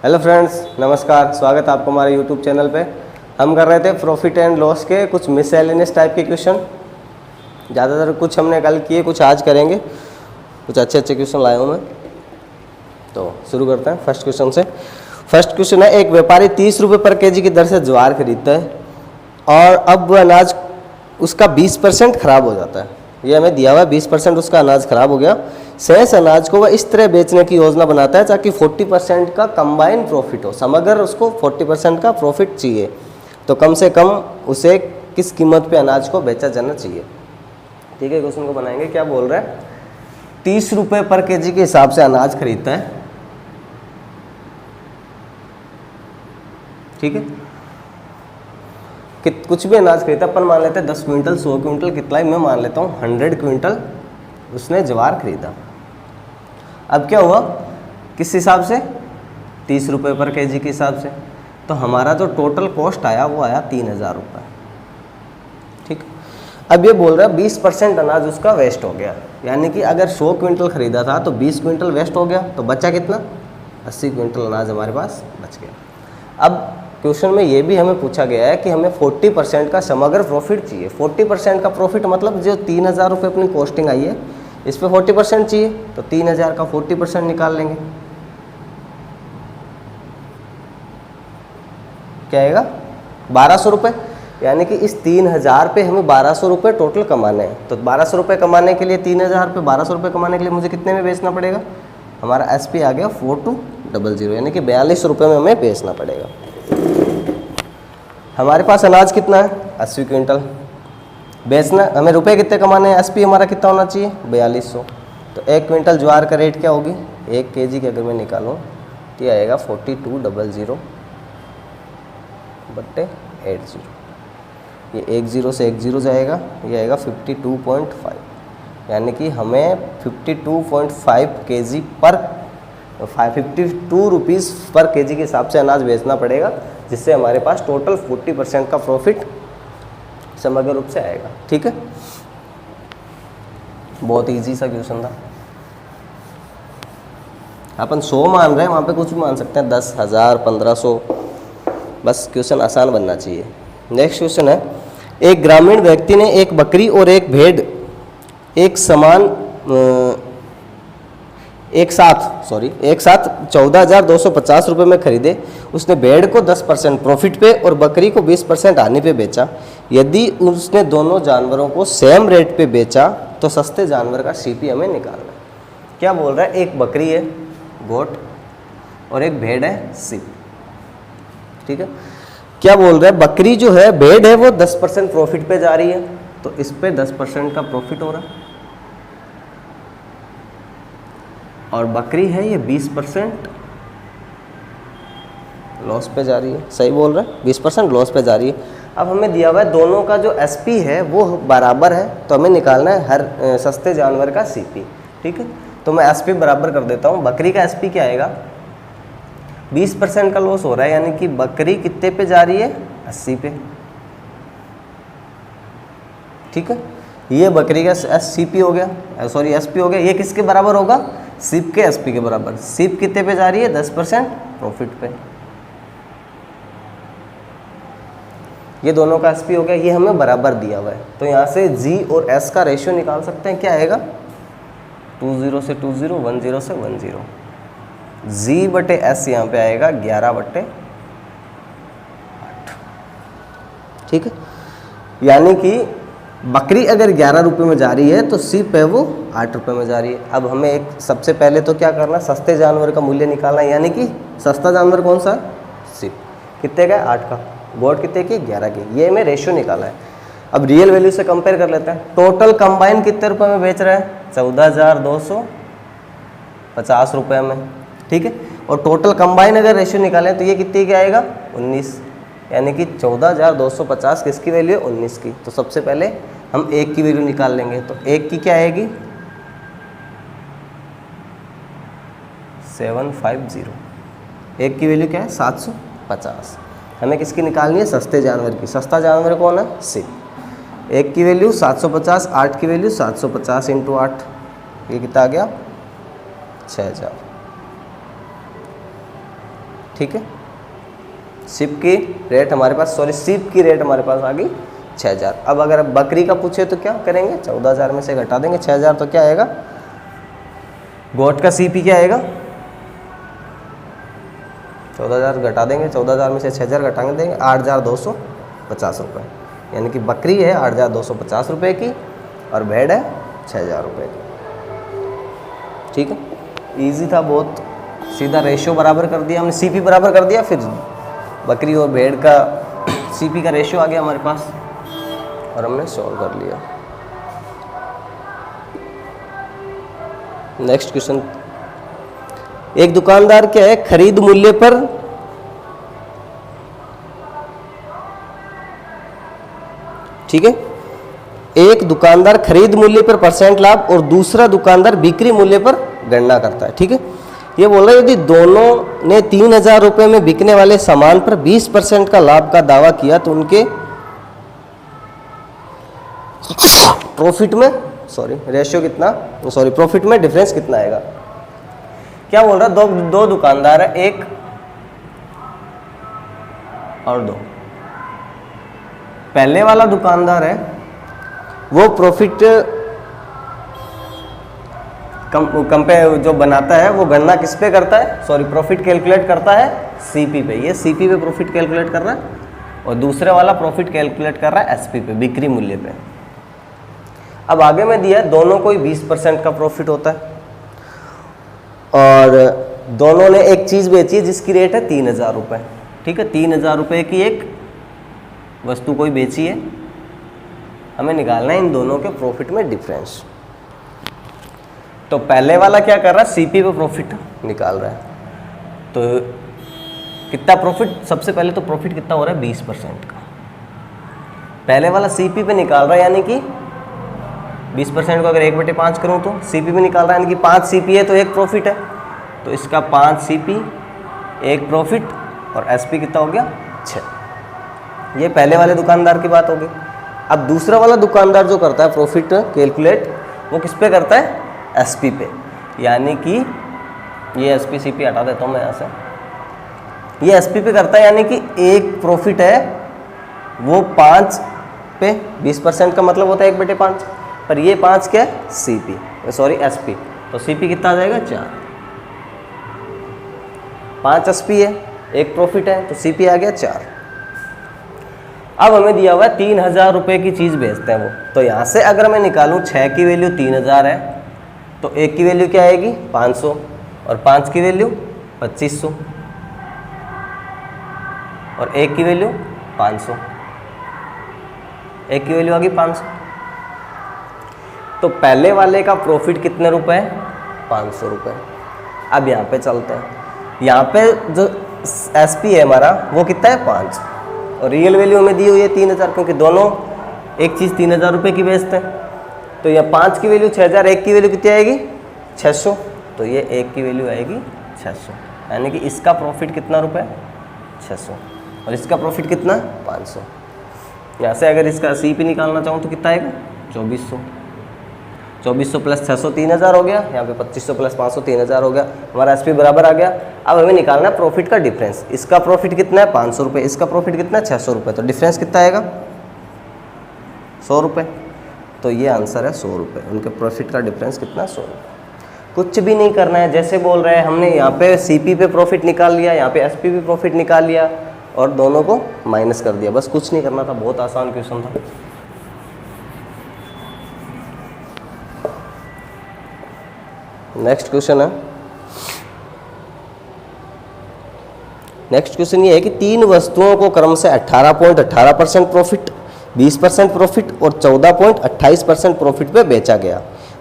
Hello friends, नमस्कार। स्वागत है आपको हमारे यूट्यूब चैनल पे। हम कर रहे थे प्रॉफिट एंड लॉस के कुछ मिसलेनियस टाइप के क्वेश्चन। ज़्यादातर कुछ हमने कल किए, कुछ आज करेंगे। कुछ अच्छे अच्छे क्वेश्चन लाया हूँ मैं, तो शुरू करते हैं फर्स्ट क्वेश्चन से। फर्स्ट क्वेश्चन है, एक व्यापारी 30 रुपये पर केजी की दर से ज्वार खरीदता है और अब वह अनाज उसका 20% खराब हो जाता है। ये हमें दिया हुआ है, 20% उसका अनाज खराब हो गया। शेष अनाज को वह इस तरह बेचने की योजना बनाता है ताकि 40% का कंबाइन प्रॉफिट हो। समग्र उसको 40% का प्रॉफिट चाहिए, तो कम से कम उसे किस कीमत पे अनाज को बेचा जाना चाहिए। ठीक है, क्वेश्चन को बनाएंगे। क्या बोल रहा है, 30 रुपये पर केजी के हिसाब से अनाज खरीदता है। ठीक है, कुछ भी अनाज खरीदता, अपन मान लेते हैं 10 क्विंटल, 100 क्विंटल, कितना ही मैं मान लेता हूँ 100 क्विंटल उसने ज्वार खरीदा। अब क्या हुआ, किस हिसाब से, 30 रुपये पर केजी के हिसाब से। तो हमारा जो टोटल कॉस्ट आया वो आया 3000 रुपये। ठीक, अब ये बोल रहा है 20% अनाज उसका वेस्ट हो गया, यानी कि अगर 100 क्विंटल खरीदा था तो 20 क्विंटल वेस्ट हो गया, तो बचा कितना, 80 क्विंटल अनाज हमारे पास बच गया। अब क्वेश्चन में ये भी हमें पूछा गया है कि हमें 40% का समग्र प्रॉफिट चाहिए। 40% का प्रॉफिट मतलब जो 3000 रुपये अपनी कॉस्टिंग आई है, इस पे 40% चाहिए, तो 3000 का 40% निकाल लेंगे। क्या आएगा, 1200 रुपये। यानी कि इस 3000 पे हमें 1200 रुपये टोटल कमाने हैं। तो 1200 रुपये कमाने के लिए 3000 पे 1200 रुपये कमाने के लिए मुझे कितने में बेचना पड़ेगा, हमारा SP आ गया 4200, यानी कि 42 रुपये में हमें बेचना पड़ेगा। हमारे पास अनाज कितना है, 80 क्विंटल। बेचना हमें रुपए कितने कमाने हैं, SP हमारा कितना होना चाहिए, 4200। तो 1 क्विंटल ज्वार का रेट क्या होगी, 1 केजी की अगर मैं निकालूँ तो ये आएगा 4200 बट्टे 80। ये 10 से 10 जाएगा, ये आएगा 52.5, यानी कि हमें 52.5 केजी पर 52 रुपीज़ पर केजी के हिसाब से अनाज बेचना पड़ेगा, जिससे हमारे पास टोटल 40% का प्रॉफिट समग्र रूप से आएगा। ठीक है, बहुत इजी सा क्वेश्चन था। अपन 100 मान रहे हैं, वहाँ पे कुछ भी मान सकते हैं, 10,000, 1500, बस क्वेश्चन आसान बनना चाहिए। नेक्स्ट क्वेश्चन है, एक ग्रामीण व्यक्ति ने एक बकरी और एक भेड़ एक साथ 14,250 रुपये में खरीदे। उसने भेड़ को 10% प्रॉफिट पे और बकरी को 20% हानि पे बेचा। यदि उसने दोनों जानवरों को सेम रेट पे बेचा तो सस्ते जानवर का CP हमें निकालना है। क्या बोल रहा है, एक बकरी है गोट और एक भेड़ है सिप। ठीक है, क्या बोल रहा है, बकरी जो है, भेड़ है, वो 10% प्रॉफिट पे जा रही है, तो इस पे 10% का प्रॉफिट हो रहा है, और बकरी है ये 20% लॉस पे जा रही है। सही बोल रहा है, 20% लॉस पे जा रही है। अब हमें दिया हुआ है दोनों का जो SP है वो बराबर है, तो हमें निकालना है हर सस्ते जानवर का CP। ठीक है, तो मैं SP बराबर कर देता हूँ। बकरी का SP क्या आएगा, 20% का लॉस हो रहा है, यानी कि बकरी कितने पे जा रही है, 80 पे। ठीक है, ये बकरी का CP हो गया, सॉरी SP हो गया। ये किसके बराबर होगा, सिप के SP के बराबर। सिप कितने पे जा रही है, 10% प्रॉफिट पे। ये दोनों का SP हो गया, ये हमें बराबर दिया हुआ है, तो यहाँ से G और S का रेशियो निकाल सकते हैं। क्या आएगा, 20 से 20, 10 से 10। G बटे S यहाँ पे आएगा 11/8। ठीक है, यानी कि बकरी अगर 11 रुपये में जा रही है तो सिप है वो 8 रुपये में जा रही है। अब हमें एक सबसे पहले तो क्या करना, सस्ते जानवर का मूल्य निकालना है, यानी कि सस्ता जानवर कौन सा, सिप। कितने का, 8 का। गोट कितने की, 11 की। ये हमें रेशियो निकाला है। अब रियल वैल्यू से कंपेयर कर लेते हैं। टोटल कंबाइन कितने रुपए में बेच रहा है, 14,250 रुपये में। ठीक है, और टोटल कंबाइन अगर रेशियो निकालें तो ये कितने की आएगा, 19, यानी कि 14,250 किसकी वैल्यू है, 19 की। तो सबसे पहले हम 1 की वैल्यू निकाल लेंगे, तो 1 की क्या आएगी, 750। 1 की वैल्यू क्या है, 750। हमें किसकी निकालनी है, सस्ते जानवर की। सस्ता जानवर कौन है, सिप। 1 की वैल्यू 750, 8 की वैल्यू 750 × 8, ये कितना आ गया, 6000। ठीक है। शिप की रेट हमारे पास, सॉरी शिप की रेट हमारे पास आ गई 6000। अब अगर बकरी का पूछे तो क्या करेंगे, 14000 में से घटा देंगे 6000, तो क्या आएगा, गोट का सीपी क्या आएगा, 14000 घटा देंगे, 14000 में से 6000 घटाएंगे, देंगे 8250 रुपये। यानी कि बकरी है 8250 रुपये की और भेड़ है 6000 रुपये की। ठीक है, इजी था बहुत, सीधा रेशियो बराबर कर दिया हमने, सीपी बराबर कर दिया, फिर बकरी और भेड़ का सीपी का रेशियो आ गया हमारे पास और हमने सॉल्व कर लिया। नेक्स्ट क्वेश्चन, एक दुकानदार क्या है, खरीद मूल्य पर ठीक है, एक दुकानदार खरीद मूल्य पर परसेंट लाभ और दूसरा दुकानदार बिक्री मूल्य पर गणना करता है। ठीक है, ये बोल रहा है यदि दोनों ने 3000 रुपये में बिकने वाले सामान पर 20% का लाभ का दावा किया तो उनके प्रॉफिट में, सॉरी रेशियो कितना, सॉरी प्रॉफिट में डिफरेंस कितना आएगा। क्या बोल रहा है, दो दुकानदार है, एक और दो। पहले वाला दुकानदार है वो प्रॉफिट कंपेयर जो बनाता है वो गणना किस पे करता है, सॉरी प्रॉफिट कैलकुलेट करता है सीपी पे, ये सीपी पे प्रॉफिट कैलकुलेट कर रहा है और दूसरे वाला प्रॉफिट कैलकुलेट कर रहा है एसपी पे, बिक्री मूल्य पे। अब आगे में दिया है दोनों को ही 20% का प्रॉफिट होता है और दोनों ने एक चीज़ बेची है जिसकी रेट है 3000 रुपये। ठीक है, 3000 रुपये की एक वस्तु कोई बेची है, हमें निकालना है इन दोनों के प्रॉफिट में डिफरेंस। तो पहले वाला क्या कर रहा है, सीपी पे प्रॉफिट निकाल रहा है, तो कितना प्रॉफिट, सबसे पहले तो प्रॉफिट कितना हो रहा है 20% का, पहले वाला सीपी पे निकाल रहा है, यानी कि 20% को अगर 1/5 करूं तो सीपी पे निकाल रहा है, यानी कि 5 सीपी है तो एक प्रॉफिट है, तो इसका 5 सीपी एक प्रॉफिट और एसपी कितना हो गया 6। ये पहले वाले दुकानदार की बात होगी। अब दूसरा वाला दुकानदार जो करता है प्रॉफिट कैलकुलेट, वो किस पे करता है, एसपी पे, यानी कि ये एसपी सीपी हटा देता हूँ मैं यहाँ से, ये एसपी पे करता है, यानी कि एक प्रॉफिट है वो 5 पे 20% का मतलब होता है 1/5, पर ये 5 क्या है सीपी, सॉरी एसपी, तो सीपी कितना आ जाएगा 4, 5 एसपी है, एक प्रॉफिट है तो सीपी आ गया 4। अब हमें दिया हुआ है 3000 रुपये की चीज़ बेचते हैं वो, तो यहाँ से अगर मैं निकालूँ 6 की वैल्यू 3000 है तो 1 की वैल्यू क्या आएगी 500 और 5 की वैल्यू 2500 और 1 की वैल्यू 500, 1 की वैल्यू आ गई 500। तो पहले वाले का प्रॉफिट कितने रुपए है 500 रुपये। अब यहाँ पे चलते हैं, यहाँ पे जो एसपी है हमारा वो कितना है 5 और रियल वैल्यू हमें दी हुई है 3000, क्योंकि दोनों एक चीज़ 3000 रुपये की बेचते हैं, तो यह 5 की वैल्यू 6000, 1 की वैल्यू कितनी आएगी 600, तो ये 1 की वैल्यू आएगी 600, यानी कि इसका प्रॉफिट कितना रुपये 600 और इसका प्रॉफिट कितना 500। यहाँ से अगर इसका सीपी निकालना चाहूँ तो कितना आएगा 2400, 2400 प्लस 600 3000 हो गया, यहाँ पे 2500 प्लस 500 3000 हो गया, हमारा एसपी बराबर आ गया। अब हमें निकालना है प्रॉफिट का डिफरेंस, इसका प्रॉफिट कितना है 500 रुपये, इसका प्रॉफिट कितना है 600 रुपये, तो डिफरेंस कितना आएगा 100 रुपये, तो ये आंसर है 100 रुपये, उनके प्रॉफिट का डिफरेंस कितना 100 रुपये। कुछ भी नहीं करना है, जैसे बोल रहे हैं हमने यहाँ पे सीपी पे प्रॉफिट निकाल लिया, यहाँ पे एसपी पे प्रॉफिट निकाल लिया और दोनों को माइनस कर दिया, बस कुछ नहीं करना था, बहुत आसान क्वेश्चन था। नेक्स्ट क्वेश्चन है, नेक्स्ट क्वेश्चन ये है कि 3 वस्तुओं को क्रम से 18.18% प्रॉफिट, 20% प्रॉफिट और 14.28% प्रॉफिट पे बेचा गया।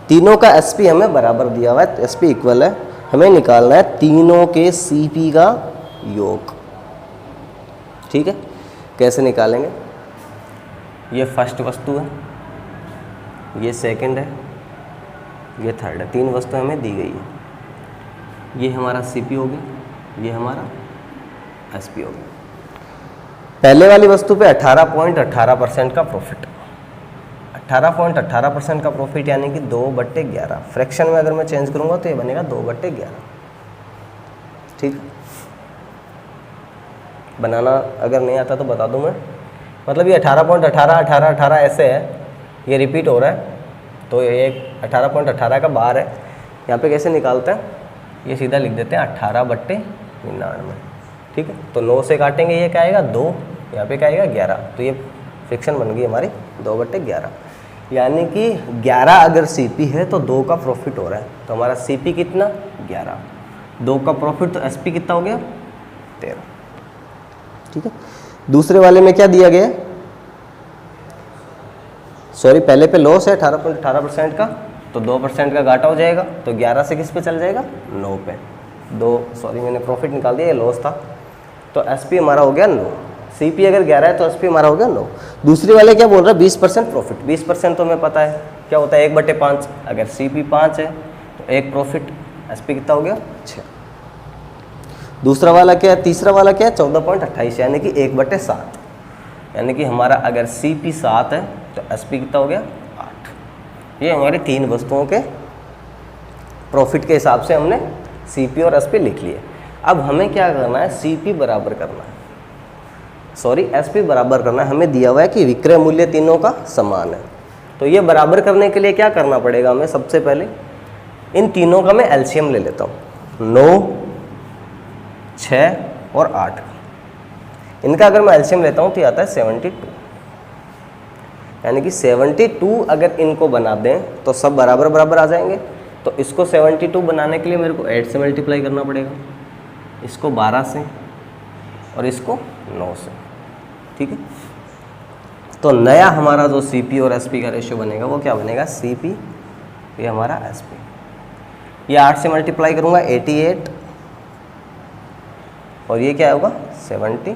तीनों का एसपी हमें बराबर दिया हुआ है, एसपी इक्वल है, हमें निकालना है तीनों के सीपी का योग। ठीक है, कैसे निकालेंगे, ये फर्स्ट वस्तु है, ये सेकंड है, ये थर्ड है, 3 वस्तुएं हमें दी गई है, ये हमारा सीपी हो गया, ये हमारा एसपी हो गया। पहले वाली वस्तु पे 18.18% का प्रॉफिट, 18.18% का प्रॉफिट यानी कि 2/11, फ्रैक्शन में अगर मैं चेंज करूंगा तो ये बनेगा 2/11। ठीक, बनाना अगर नहीं आता तो बता दूं मैं। मतलब ये 18.18 18 18 ऐसे है, ये रिपीट हो रहा है, तो ये 18.18 का बार है। यहाँ पे कैसे निकालते हैं, ये सीधा लिख देते हैं 18/99, ठीक है। तो 9 से काटेंगे, ये क्या आएगा 2, यहाँ पे क्या आएगा 11, तो ये फ्रिक्शन बन गई हमारी 2/11, यानी कि 11 अगर सीपी है तो 2 का प्रॉफिट हो रहा है, तो हमारा सीपी कितना 11, 2 का प्रॉफिट, तो एसपी कितना हो गया 13, ठीक है। दूसरे वाले में क्या दिया गया है, सॉरी पहले पे लॉस है 18.18% का, तो 2% का घाटा हो जाएगा, तो 11 से किस पे चल जाएगा 9 पे, 2 सॉरी मैंने प्रॉफिट निकाल दिया, ये लॉस था, तो एसपी हमारा हो गया 9, सीपी अगर 11 है तो एसपी हमारा हो गया 9। दूसरी वाले क्या बोल रहा है 20% प्रॉफिट, 20% तो हमें पता है क्या होता है 1/5, अगर सीपी 5 है तो 1 प्रॉफिट, एसपी कितना हो गया 6। दूसरा वाला क्या है, तीसरा वाला क्या है 14.28, यानी कि 1/7, यानी कि हमारा अगर सीपी 7 है तो एसपी कितना हो गया 8। ये हमारी 3 वस्तुओं के प्रॉफिट के हिसाब से हमने सीपी और एसपी लिख लिए। अब हमें क्या करना है, सीपी बराबर करना है, सॉरी एसपी बराबर करना है। हमें दिया हुआ है कि विक्रय मूल्य तीनों का समान है, तो ये बराबर करने के लिए क्या करना पड़ेगा हमें, सबसे पहले इन तीनों का मैं एलसीएम ले लेता हूँ, 9, 6 और 8, इनका अगर मैं एलसीएम लेता हूँ तो आता है 72, यानी कि 72 अगर इनको बना दें तो सब बराबर बराबर आ जाएंगे। तो इसको 72 बनाने के लिए मेरे को 8 से मल्टीप्लाई करना पड़ेगा, इसको 12 से और इसको 9 से, ठीक है। तो नया हमारा जो सीपी और एसपी का रेशियो बनेगा वो क्या बनेगा, सीपी ये हमारा एसपी, ये 8 से मल्टीप्लाई करूँगा 88 और ये क्या होगा 72,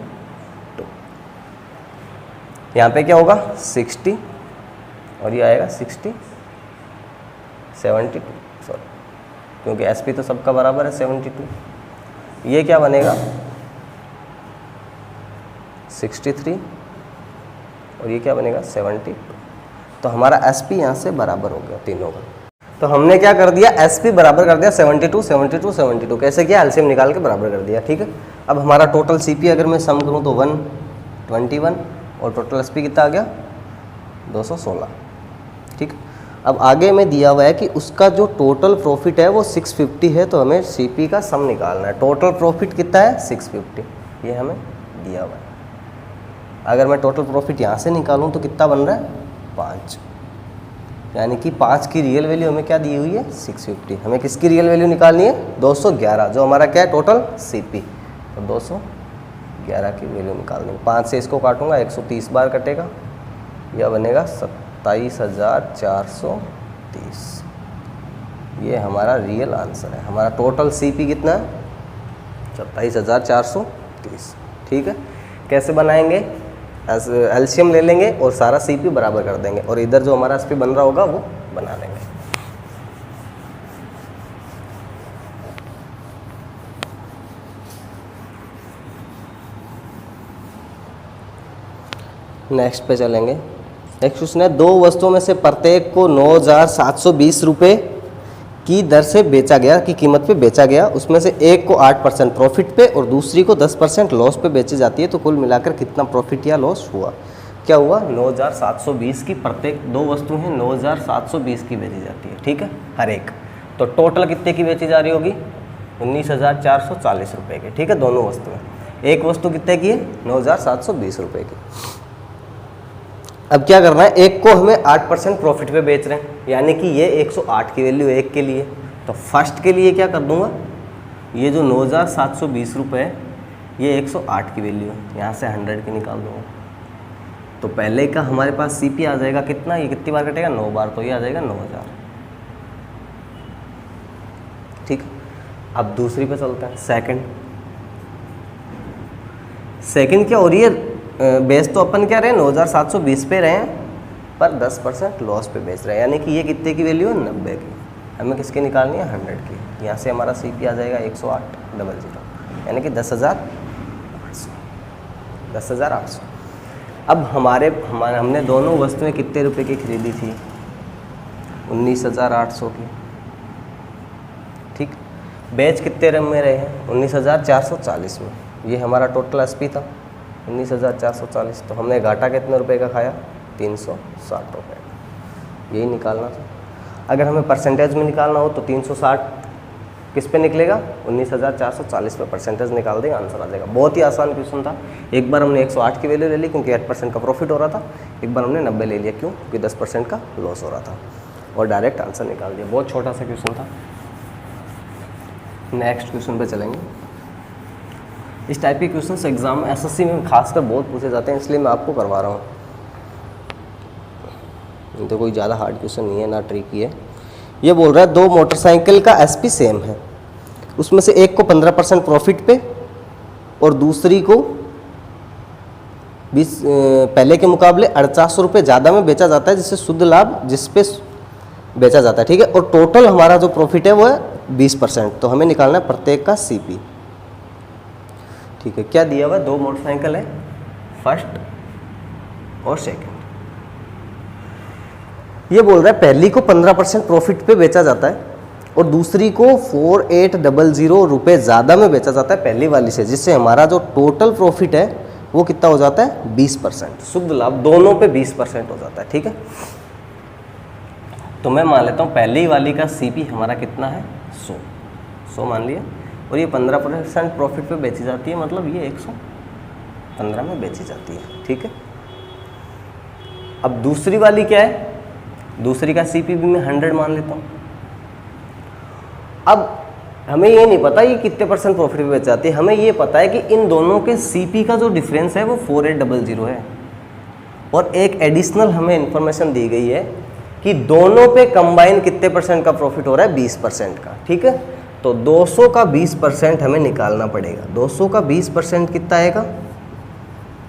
यहाँ पे क्या होगा 60 और ये आएगा 72 सॉरी, क्योंकि एसपी तो सबका बराबर है 72, ये क्या बनेगा 63 और ये क्या बनेगा 72, तो हमारा एसपी यहाँ से बराबर हो गया तीनों का। तो हमने क्या कर दिया, एसपी बराबर कर दिया 72 72 72, कैसे किया, एलसीएम निकाल के बराबर कर दिया, ठीक है। अब हमारा टोटल सीपी अगर मैं सम करूँ तो 121 और टोटल एसपी कितना आ गया 216, ठीक। अब आगे में दिया हुआ है कि उसका जो टोटल प्रॉफिट है वो 650 है, तो हमें सीपी का सम निकालना है। टोटल प्रॉफिट कितना है 650, ये हमें दिया हुआ है। अगर मैं टोटल प्रॉफिट यहाँ से निकालूँ तो कितना बन रहा है 5, यानी कि 5 की रियल वैल्यू हमें क्या दी हुई है 650, हमें किसकी रियल वैल्यू निकालनी है 211, जो हमारा क्या है टोटल सीपी, तो 211 की वैल्यू निकालनी है। 5 से इसको काटूंगा 130 बार कटेगा, यह बनेगा 27,430, ये हमारा रियल आंसर है। हमारा टोटल सीपी कितना है 27,430, ठीक है। कैसे बनाएंगे, एलसीएम ले लेंगे और सारा सीपी बराबर कर देंगे और इधर जो हमारा एसपी बन रहा होगा वो बना लेंगे। नेक्स्ट पे चलेंगे। नेक्स्ट क्वेश्चन है, 2 वस्तुओं में से प्रत्येक को 9,720 रुपये की दर से बेचा गया, की कीमत पे बेचा गया, उसमें से एक को 8% प्रॉफिट पे और दूसरी को 10% लॉस पे बेची जाती है, तो कुल मिलाकर कितना प्रॉफिट या लॉस हुआ। क्या हुआ 9,720 की, प्रत्येक 2 वस्तु हैं 9,720 की बेची जाती है, ठीक है हर एक, तो टोटल कितने की बेची जा रही होगी 19,440 रुपये की, ठीक है दोनों वस्तुएं। एक वस्तु कितने की है 9,720 रुपये की। अब क्या करना है, एक को हमें 8% प्रॉफिट पे बेच रहे हैं, यानी कि ये 108 की वैल्यू एक के लिए, तो फर्स्ट के लिए क्या कर दूंगा, ये जो 9,720 रुपये है ये 108 की वैल्यू है, यहाँ से 100 की निकाल दूंगा, तो पहले का हमारे पास सीपी आ जाएगा कितना, ये कितनी बार कटेगा 9 बार, तो ये आ जाएगा 9,000, ठीक। अब दूसरी पे चलता है, सेकंड क्या हो रही है, बेच तो अपन क्या रहे हैं 9,720 पे रहे हैं, पर 10% लॉस पे बेच रहे हैं, यानी कि ये कितने की वैल्यू है 90 की, हमें किसकी निकालनी है 100 की, यहाँ से हमारा सीपी आ जाएगा 108,000, यानी कि 10,800। अब हमने दोनों वस्तुएं कितने रुपए की खरीदी थी 19,800 की, ठीक। बेच कितने रंग में रहे हैं 19,440 में, ये हमारा टोटल एसपी था 19,440, तो हमने घाटा कितने रुपए का खाया? 360 रुपये का। यही निकालना था। अगर हमें परसेंटेज में निकालना हो तो 360 किस पे निकलेगा? 19,440 पे परसेंटेज निकाल देगा, आंसर आ जाएगा। बहुत ही आसान क्वेश्चन था। एक बार हमने 108 की वैल्यू ले ली क्योंकि 8% का प्रॉफिट हो रहा था, एक बार हमने 90 ले लिया क्यों? क्योंकि 10% का लॉस हो रहा था, और डायरेक्ट आंसर निकाल दिया। बहुत छोटा सा क्वेश्चन था। नेक्स्ट क्वेश्चन पे चलेंगे। इस टाइप के क्वेश्चन एग्जाम में एसएससी में खासकर बहुत पूछे जाते हैं, इसलिए मैं आपको करवा रहा हूँ। तो कोई ज़्यादा हार्ड क्वेश्चन नहीं है, ना ट्रिकी है। ये बोल रहा है 2 मोटरसाइकिल का एसपी सेम है, उसमें से एक को 15% प्रॉफिट पे और दूसरी को 20 पहले के मुकाबले 48 रुपये ज़्यादा में बेचा जाता है, जिससे शुद्ध लाभ जिस पे बेचा जाता है, ठीक है। और टोटल हमारा जो प्रॉफिट है वो है 20%। तो हमें निकालना है प्रत्येक का सीपी, ठीक है। क्या दिया हुआ है? 2 मोटरसाइकिल है, फर्स्ट और सेकंड। ये बोल रहा है पहली को 15% प्रॉफिट पे बेचा जाता है और दूसरी को 4800 रुपये ज़्यादा में बेचा जाता है पहली वाली से, जिससे हमारा जो टोटल प्रॉफिट है वो कितना हो जाता है? 20%। शुद्ध लाभ दोनों पे 20% हो जाता है, ठीक है। तो मैं मान लेता हूँ पहली वाली का सीपी हमारा कितना है? 100 मान लिया, और ये 15% प्रॉफिट पे बेची जाती है, मतलब ये 115 में बेची जाती है, ठीक है। अब दूसरी वाली क्या है? दूसरी का सीपी भी मैं 100 मान लेता हूँ। अब हमें ये नहीं पता ये कितने % प्रॉफिट पे बेच जाती है, हमें ये पता है कि इन दोनों के सीपी का जो डिफरेंस है वो 4800 है। और एक एडिशनल हमें इंफॉर्मेशन दी गई है कि दोनों पे कंबाइन कितने % का प्रॉफिट हो रहा है? 20% का, ठीक है। तो 200 का 20% हमें निकालना पड़ेगा। 200 का 20% कितना आएगा?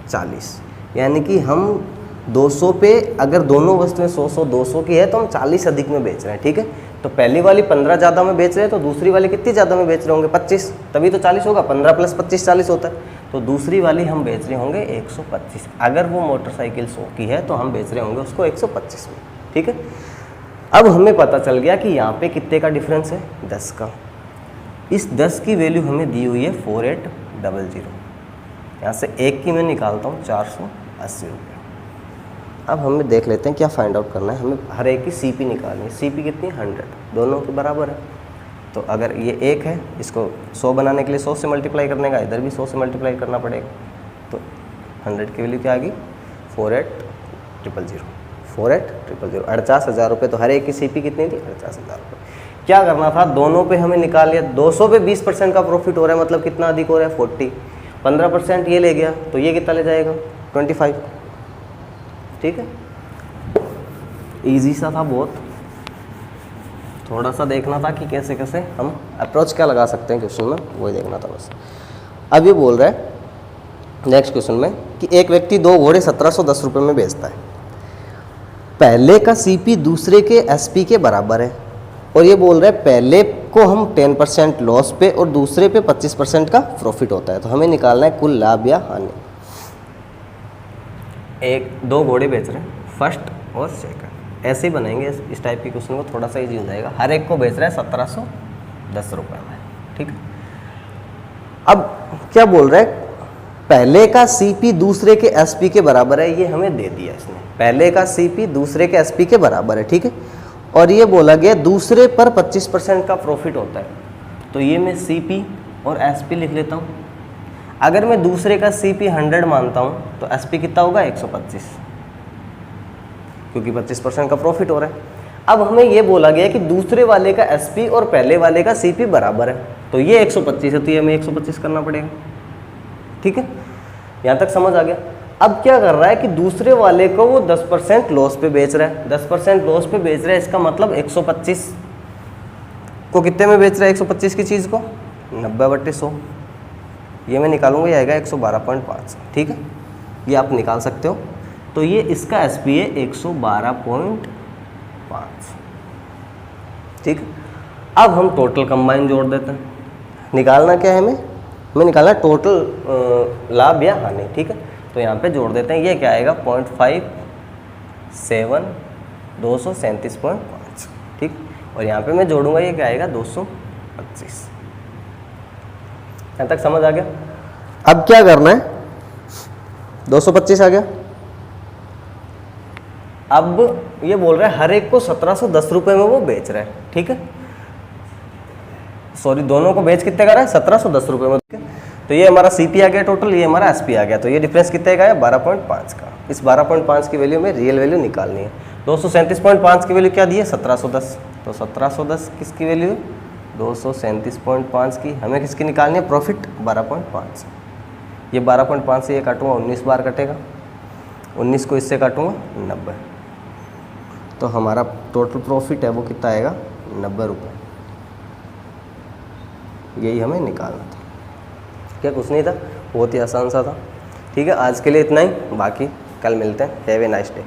40। यानी कि हम 200 पे अगर दोनों वस्तुएं 100 200 की है तो हम 40 अधिक में बेच रहे हैं, ठीक है। तो पहली वाली 15 ज़्यादा में बेच रहे हैं, तो दूसरी वाली कितनी ज़्यादा में बेच रहे होंगे? 25, तभी तो 40 होगा। 15 + 25 40 होता है। तो दूसरी वाली हम बेच रहे होंगे 125। अगर वो मोटरसाइकिल 100 की है तो हम बेच रहे होंगे उसको 125 में, ठीक है। अब हमें पता चल गया कि यहाँ पे कितने का डिफरेंस है? 10 का। इस 10 की वैल्यू हमें दी हुई है 4800। यहाँ से एक की मैं निकालता हूँ 480 रुपये। अब हमें देख लेते हैं क्या फाइंड आउट करना है। हमें हर एक की सीपी निकालनी है। सीपी कितनी? 100, दोनों के बराबर है। तो अगर ये 1 है, इसको 100 बनाने के लिए 100 से मल्टीप्लाई करने का, इधर भी 100 से मल्टीप्लाई करना पड़ेगा। तो 100 की वैल्यू क्या आ गई? 48,000। 48,000 रुपये। तो हर एक की सीपी कितनी थी? 48,000 रुपये। क्या करना था? दोनों पे हमें निकाल लिया। 200 पे 20% का प्रॉफिट हो रहा है, मतलब कितना अधिक हो रहा है? 40। 15% ये ले गया तो ये कितना ले जाएगा? 25, ठीक है। इजी सा था बहुत, थोड़ा सा देखना था कि कैसे कैसे हम अप्रोच क्या लगा सकते हैं क्वेश्चन में, वही देखना था बस। अब ये बोल रहा है नेक्स्ट क्वेश्चन में कि एक व्यक्ति 2 घोड़े 1710 रुपये में बेचता है। पहले का सीपी दूसरे के एसपी के बराबर है, और ये बोल रहा है पहले को हम 10% लॉस पे और दूसरे पे 25% का प्रॉफिट होता है। तो हमें निकालना है कुल लाभ या हानि। 2 घोड़े बेच रहे हैं, फर्स्ट और सेकंड। ऐसे ही बनाएंगे इस टाइप के क्वेश्चन को, थोड़ा सा इजी हो जाएगा। हर एक को बेच रहा है 1710 रुपये में, ठीक है। अब क्या बोल रहा है? पहले का सीपी दूसरे के एसपी के बराबर है, ये हमें दे दिया इसने। पहले का सीपी दूसरे के एसपी के बराबर है, ठीक है। और ये बोला गया दूसरे पर 25% का प्रॉफिट होता है। तो ये मैं सीपी और एसपी लिख लेता हूँ। अगर मैं दूसरे का सीपी 100 मानता हूँ तो एसपी कितना होगा? 125, क्योंकि 25% का प्रॉफिट हो रहा है। अब हमें ये बोला गया कि दूसरे वाले का एसपी और पहले वाले का सीपी बराबर है, तो ये 125 है, तो ये हमें 125 करना पड़ेगा, ठीक है। यहाँ तक समझ आ गया। अब क्या कर रहा है कि दूसरे वाले को वो 10% लॉस पे बेच रहा है। 10% लॉस पे बेच रहा है, इसका मतलब 125 को कितने में बेच रहा है? 125 की चीज़ को 90/100। ये मैं निकालूंगा, ये आएगा 112.5, ठीक है। ये आप निकाल सकते हो। तो ये इसका एसपी है 112.5, ठीक है। अब हम टोटल कंबाइन जोड़ देते हैं। निकालना क्या है हमें? निकालना टोटल लाभ या हानि, ठीक है। तो यहाँ पे जोड़ देते हैं। ये क्या आएगा? 0.57 237.5, ठीक। और यहाँ पे मैं जोड़ूंगा, ये क्या आएगा? 225। यहाँ तक समझ आ गया। अब क्या करना है, 225 आ गया। अब ये बोल रहा है हर एक को 1710 रुपये में वो बेच रहा है, ठीक है, सॉरी दोनों को बेच कितने का रहा है, 1710 रुपये में, ठीक है। तो ये हमारा सीपी आ गया टोटल, ये हमारा एसपी आ गया, तो ये डिफरेंस कितने का है, 12.5 का। इस 12.5 की वैल्यू में रियल वैल्यू निकालनी है। 237.5 की वैल्यू क्या दी है, 1710, तो 1710 किसकी वैल्यू है, 237.5 की। हमें किसकी निकालनी है, प्रॉफिट 12.5। ये 12.5 से ये काटूंगा 19 बार कटेगा, 19 को इससे काटूंगा 90, तो हमारा टोटल प्रॉफिट है वो कितना आएगा, 90 रुपये। यही हमें निकालना था, क्या कुछ नहीं था, बहुत ही आसान सा था, ठीक है। आज के लिए इतना ही, बाकी कल मिलते हैं। Have a nice day.